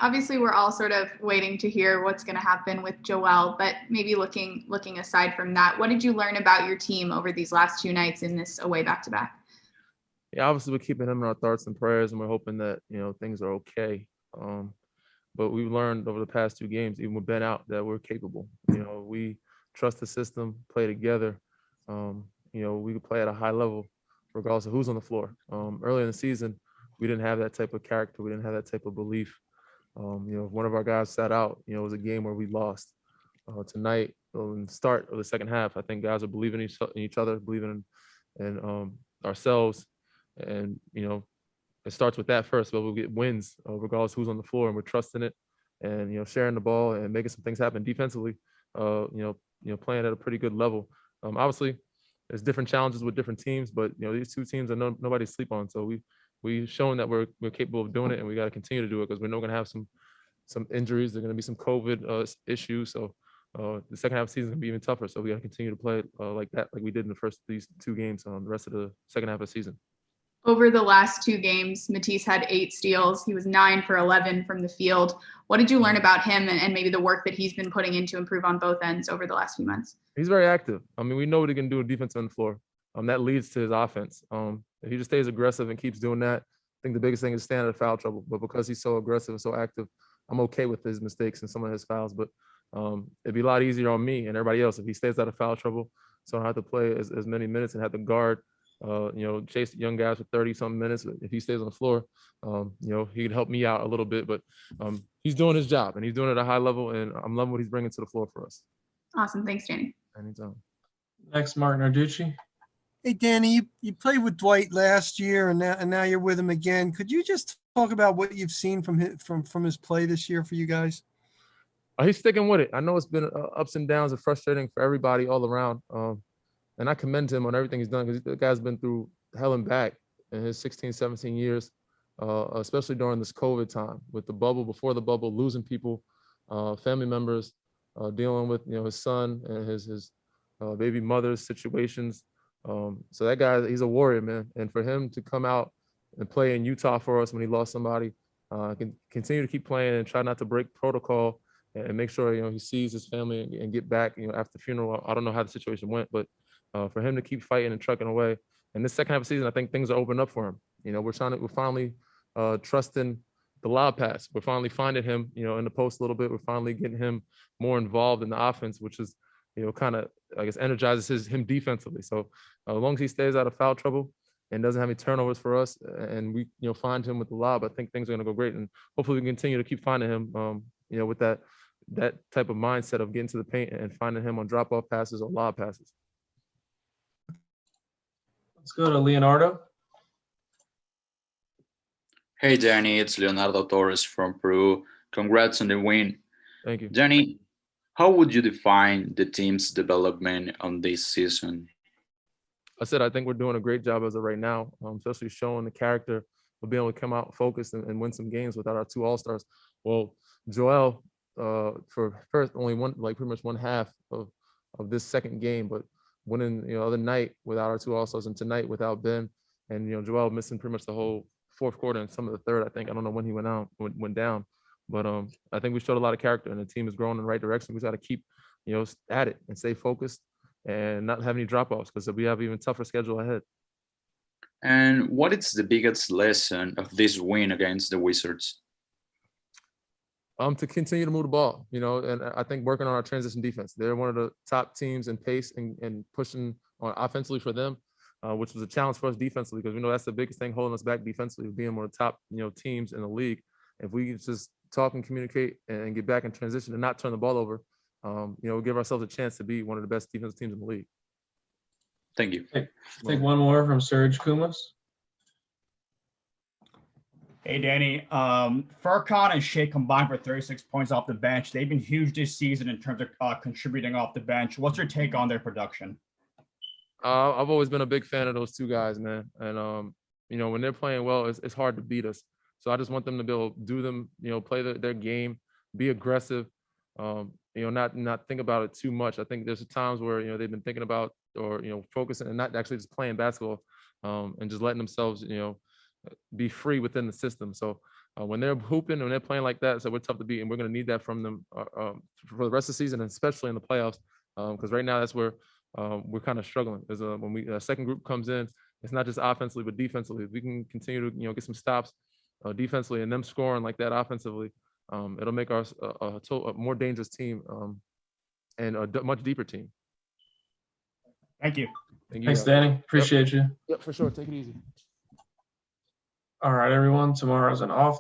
Obviously, we're all sort of waiting to hear what's going to happen with Joel, but maybe looking aside from that, what did you learn about your team over these last two nights in this away back-to-back? Yeah, obviously we're keeping him in our thoughts and prayers, and we're hoping that things are okay. But we've learned over the past two games, even with Ben out, that we're capable. We trust the system, play together. We can play at a high level, regardless of who's on the floor. Early in the season, we didn't have that type of character. We didn't have that type of belief. If one of our guys sat out, it was a game where we lost. Tonight, in the start of the second half, I think guys are believing in each other, believing in ourselves, and it starts with that first. But we'll get wins regardless who's on the floor, and we're trusting it, and sharing the ball and making some things happen defensively. Playing at a pretty good level. Obviously, there's different challenges with different teams, but these two teams are nobody to sleep on. So we've shown that we're capable of doing it, and we got to continue to do it because we know we're going to have some injuries. There's going to be some COVID issues. So the second half of the season is going to be even tougher. So we got to continue to play like that, like we did in the first these two games the rest of the second half of the season. Over the last two games, Matisse had 8 steals. He was 9 for 11 from the field. What did you learn about him and maybe the work that he's been putting in to improve on both ends over the last few months? He's very active. I mean, we know what he can do on defense on the floor. That leads to his offense. If he just stays aggressive and keeps doing that, I think the biggest thing is staying out of foul trouble. But because he's so aggressive and so active, I'm okay with his mistakes and some of his fouls. But it'd be a lot easier on me and everybody else if he stays out of foul trouble, so I don't have to play as many minutes and have to guard, chase young guys for 30-something minutes. If he stays on the floor, he could help me out a little bit. But he's doing his job, and he's doing it at a high level, and I'm loving what he's bringing to the floor for us. Awesome. Thanks, Danny. Anytime. Next, Martin Arducci. Hey, Danny, you played with Dwight last year, and now you're with him again. Could you just talk about what you've seen from his play this year for you guys? He's sticking with it. I know it's been ups and downs and frustrating for everybody all around. And I commend him on everything he's done because the guy's been through hell and back in his 16, 17 years, especially during this COVID time with the bubble, before the bubble, losing people, family members, dealing with, his son and his baby mother's situations. So that guy, he's a warrior, man. And for him to come out and play in Utah for us when he lost somebody, can continue to keep playing and try not to break protocol and make sure, he sees his family and get back, after the funeral. I don't know how the situation went, but for him to keep fighting and trucking away. And this second half of the season, I think things are opening up for him. We're finally trusting the lob pass. We're finally finding him, in the post a little bit. We're finally getting him more involved in the offense, which is, kind of, I guess, energizes him defensively. So as long as he stays out of foul trouble and doesn't have any turnovers for us, and we, find him with the lob, I think things are going to go great. And hopefully we can continue to keep finding him, with that type of mindset of getting to the paint and finding him on drop-off passes or lob passes. Let's go to Leonardo. Hey, Danny, it's Leonardo Torres from Peru. Congrats on the win. Thank you. Danny, how would you define the team's development on this season? I think we're doing a great job as of right now, especially showing the character of being able to come out focused and win some games without our 2 All-Stars. Well, Joel, for first only pretty much one half of this second game, but winning the other night without our 2 All-Stars and tonight without Ben, and Joel missing pretty much the whole fourth quarter and some of the third. I think I don't know when he went down, but I think we showed a lot of character, and the team is growing in the right direction. We got to keep at it and stay focused and not have any drop-offs because we have an even tougher schedule ahead. And what is the biggest lesson of this win against the Wizards? To continue to move the ball, and I think working on our transition defense. They're one of the top teams in pace and pushing on offensively for them, which was a challenge for us defensively because we know that's the biggest thing holding us back defensively, being one of the top teams in the league. If we just talk and communicate and get back in transition and not turn the ball over, we'll give ourselves a chance to be one of the best defensive teams in the league. Thank you. Take one more from Serge Kumas. Hey, Danny. Furkan and Shay combined for 36 points off the bench. They've been huge this season in terms of contributing off the bench. What's your take on their production? I've always been a big fan of those two guys, man. And, when they're playing well, it's hard to beat us. So I just want them to be able to do them, play their game, be aggressive, not think about it too much. I think there's times where, they've been thinking about or, focusing and not actually just playing basketball and just letting themselves, be free within the system. So when they're hooping, when they're playing like that, so we're tough to beat, and we're going to need that from them for the rest of the season, and especially in the playoffs, because right now that's where we're kind of struggling. Is when the second group comes in, it's not just offensively but defensively. If we can continue to get some stops defensively and them scoring like that offensively, it'll make us a more dangerous team and a much deeper team. Thank you. Thanks, Danny. Appreciate you. Yep, for sure. Take it easy. All right, everyone. Tomorrow's an off